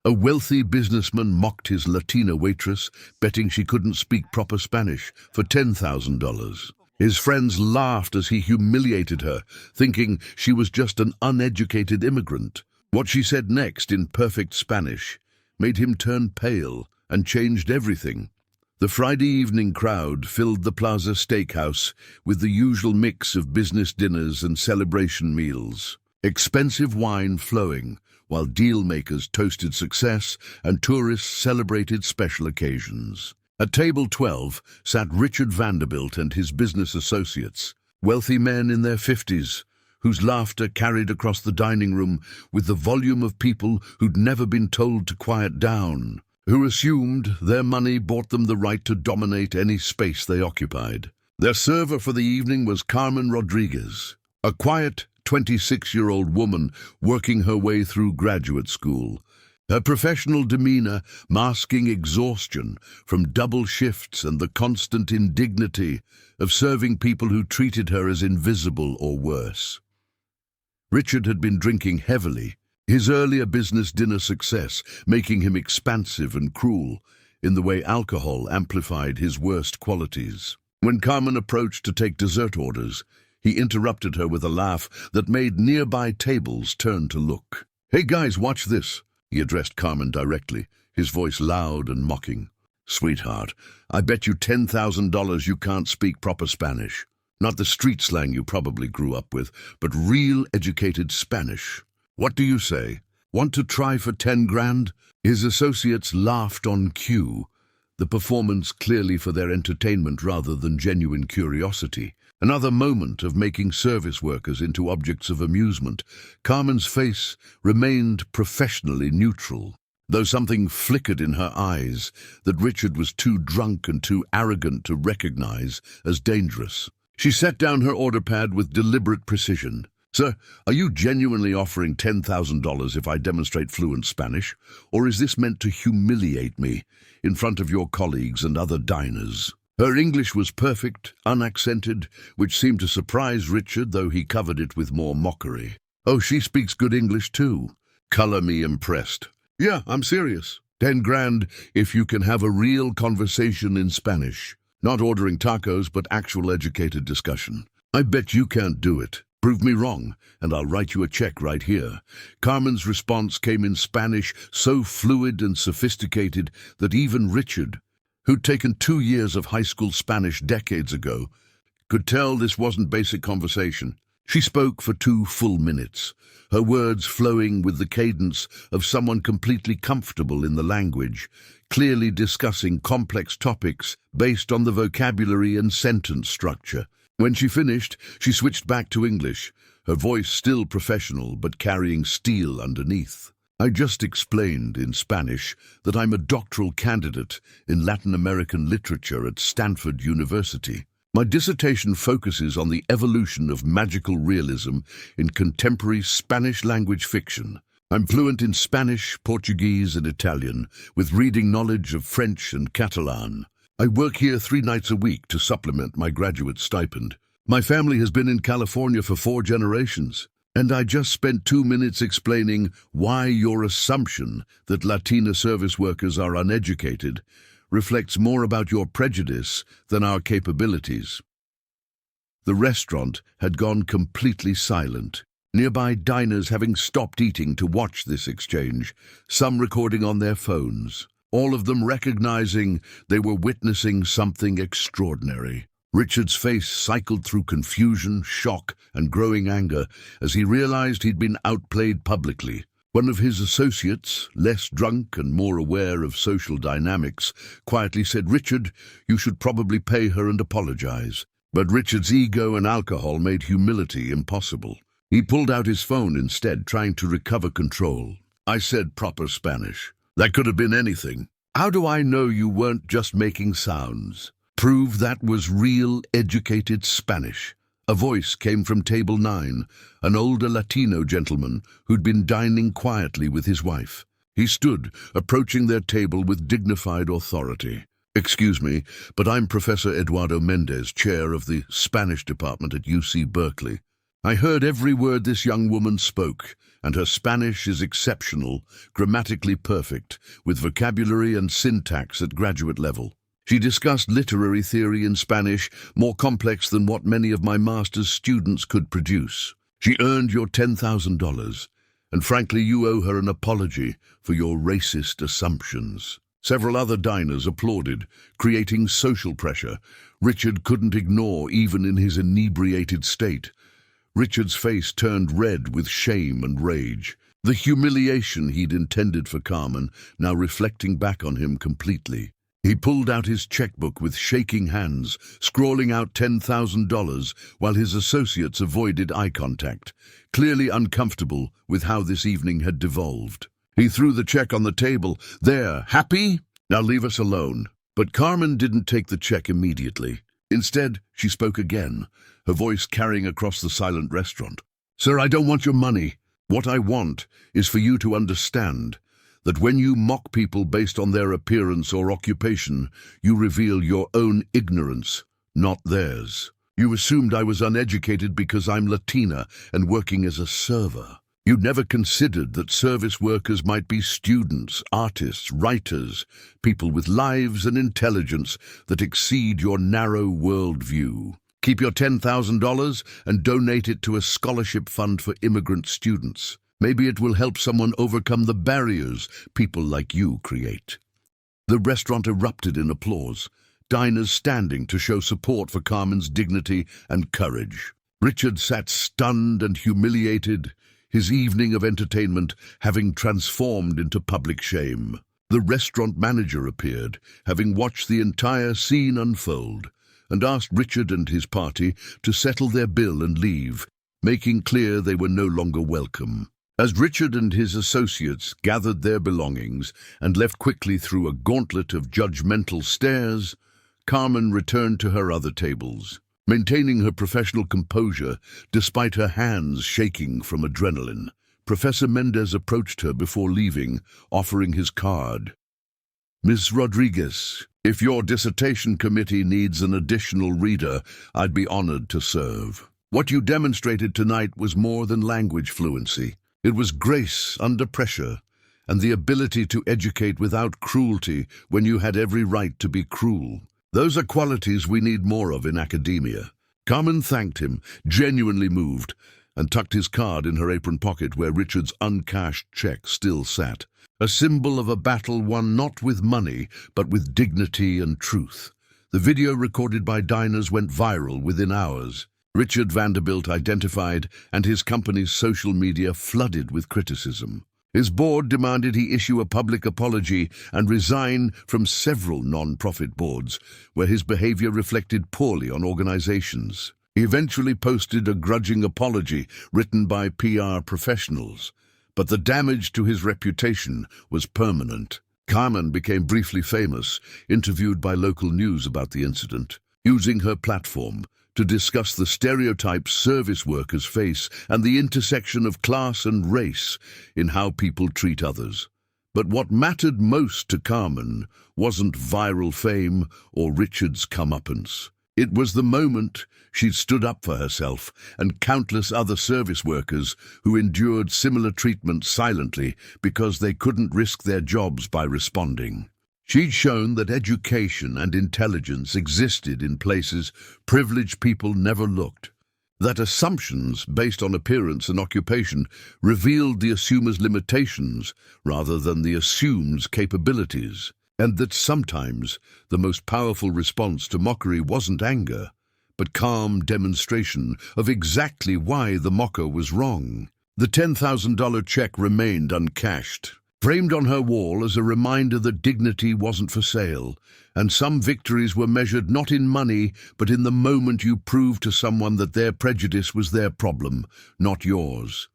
A wealthy businessman mocked his Latina waitress, betting she couldn't speak proper Spanish, for $10,000. His friends laughed as he humiliated her, thinking she was just an uneducated immigrant. What she said next in perfect Spanish made him turn pale and changed everything. The Friday evening crowd filled the Plaza Steakhouse with the usual mix of business dinners and celebration meals. Expensive wine flowing, while deal-makers toasted success and tourists celebrated special occasions. At table 12 sat Richard Vanderbilt and his business associates, wealthy men in their 50s, whose laughter carried across the dining room with the volume of people who'd never been told to quiet down, who assumed their money bought them the right to dominate any space they occupied. Their server for the evening was Carmen Rodriguez, a quiet 26-year-old woman working her way through graduate school, her professional demeanor masking exhaustion from double shifts and the constant indignity of serving people who treated her as invisible or worse. Richard had been drinking heavily, his earlier business dinner success making him expansive and cruel in the way alcohol amplified his worst qualities. When Carmen approached to take dessert orders, he interrupted her with a laugh that made nearby tables turn to look. "Hey guys, watch this," he addressed Carmen directly, his voice loud and mocking. "Sweetheart, I bet you $10,000 you can't speak proper Spanish. Not the street slang you probably grew up with, but real educated Spanish. What do you say? Want to try for 10 grand? His associates laughed on cue, the performance clearly for their entertainment rather than genuine curiosity. Another moment of making service workers into objects of amusement. Carmen's face remained professionally neutral, though something flickered in her eyes that Richard was too drunk and too arrogant to recognize as dangerous. She set down her order pad with deliberate precision. "Sir, are you genuinely offering $10,000 if I demonstrate fluent Spanish, or is this meant to humiliate me in front of your colleagues and other diners?" Her English was perfect, unaccented, which seemed to surprise Richard, though he covered it with more mockery. "Oh, she speaks good English too." Color me impressed. "Yeah, I'm serious. 10 grand if you can have a real conversation in Spanish. Not ordering tacos, but actual educated discussion. I bet you can't do it. Prove me wrong, and I'll write you a check right here." Carmen's response came in Spanish so fluid and sophisticated that even Richard, who'd taken 2 years of high school Spanish decades ago, could tell this wasn't basic conversation. She spoke for 2 full minutes, her words flowing with the cadence of someone completely comfortable in the language, clearly discussing complex topics based on the vocabulary and sentence structure. When she finished, she switched back to English, her voice still professional but carrying steel underneath. "I just explained in Spanish that I'm a doctoral candidate in Latin American literature at Stanford University. My dissertation focuses on the evolution of magical realism in contemporary Spanish language fiction. I'm fluent in Spanish, Portuguese, and Italian, with reading knowledge of French and Catalan. I work here 3 nights a week to supplement my graduate stipend. My family has been in California for 4 generations, and I just spent 2 minutes explaining why your assumption that Latina service workers are uneducated reflects more about your prejudice than our capabilities." The restaurant had gone completely silent, nearby diners having stopped eating to watch this exchange, some recording on their phones, all of them recognizing they were witnessing something extraordinary. Richard's face cycled through confusion, shock, and growing anger as he realized he'd been outplayed publicly. One of his associates, less drunk and more aware of social dynamics, quietly said, "Richard, you should probably pay her and apologize." But Richard's ego and alcohol made humility impossible. He pulled out his phone instead, trying to recover control. "I said proper Spanish. That could have been anything. How do I know you weren't just making sounds? Prove that was real, educated Spanish." A voice came from table 9, an older Latino gentleman who'd been dining quietly with his wife. He stood, approaching their table with dignified authority. "Excuse me, but I'm Professor Eduardo Mendez, chair of the Spanish department at UC Berkeley. I heard every word this young woman spoke, and her Spanish is exceptional, grammatically perfect, with vocabulary and syntax at graduate level. She discussed literary theory in Spanish, more complex than what many of my master's students could produce. She earned your $10,000, and frankly you owe her an apology for your racist assumptions. Several other diners applauded, creating social pressure Richard couldn't ignore even in his inebriated state. Richard's face turned red with shame and rage. The humiliation he'd intended for Carmen now reflecting back on him completely. He pulled out his checkbook with shaking hands, scrawling out $10,000 while his associates avoided eye contact, clearly uncomfortable with how this evening had devolved. He threw the check on the table. There, happy? Now leave us alone. But Carmen didn't take the check immediately. Instead, she spoke again, her voice carrying across the silent restaurant. Sir, I don't want your money. What I want is for you to understand that when you mock people based on their appearance or occupation, you reveal your own ignorance, not theirs. You assumed I was uneducated because I'm Latina and working as a server. You never considered that service workers might be students, artists, writers, people with lives and intelligence that exceed your narrow worldview. Keep your $10,000 and donate it to a scholarship fund for immigrant students. Maybe it will help someone overcome the barriers people like you create. The restaurant erupted in applause, diners standing to show support for Carmen's dignity and courage. Richard sat stunned and humiliated, his evening of entertainment having transformed into public shame. The restaurant manager appeared, having watched the entire scene unfold, and asked Richard and his party to settle their bill and leave, making clear they were no longer welcome. As Richard and his associates gathered their belongings and left quickly through a gauntlet of judgmental stares, Carmen returned to her other tables, maintaining her professional composure despite her hands shaking from adrenaline. Professor Mendez approached her before leaving, offering his card. Ms. Rodriguez, if your dissertation committee needs an additional reader, I'd be honored to serve. What you demonstrated tonight was more than language fluency. It was grace under pressure, and the ability to educate without cruelty when you had every right to be cruel. Those are qualities we need more of in academia. Carmen thanked him, genuinely moved, and tucked his card in her apron pocket where Richard's uncashed check still sat, a symbol of a battle won not with money, but with dignity and truth. The video recorded by diners went viral within hours. Richard Vanderbilt identified, and his company's social media flooded with criticism. His board demanded he issue a public apology and resign from several non-profit boards, where his behavior reflected poorly on organizations. He eventually posted a grudging apology written by PR professionals, but the damage to his reputation was permanent. Carmen became briefly famous, interviewed by local news about the incident, using her platform to discuss the stereotypes service workers face and the intersection of class and race in how people treat others. But what mattered most to Carmen wasn't viral fame or Richard's comeuppance. It was the moment she'd stood up for herself and countless other service workers who endured similar treatment silently because they couldn't risk their jobs by responding. She'd shown that education and intelligence existed in places privileged people never looked, that assumptions based on appearance and occupation revealed the assumer's limitations rather than the assume's capabilities, and that sometimes the most powerful response to mockery wasn't anger, but calm demonstration of exactly why the mocker was wrong. The $10,000 check remained uncashed, framed on her wall as a reminder that dignity wasn't for sale, and some victories were measured not in money, but in the moment you proved to someone that their prejudice was their problem, not yours.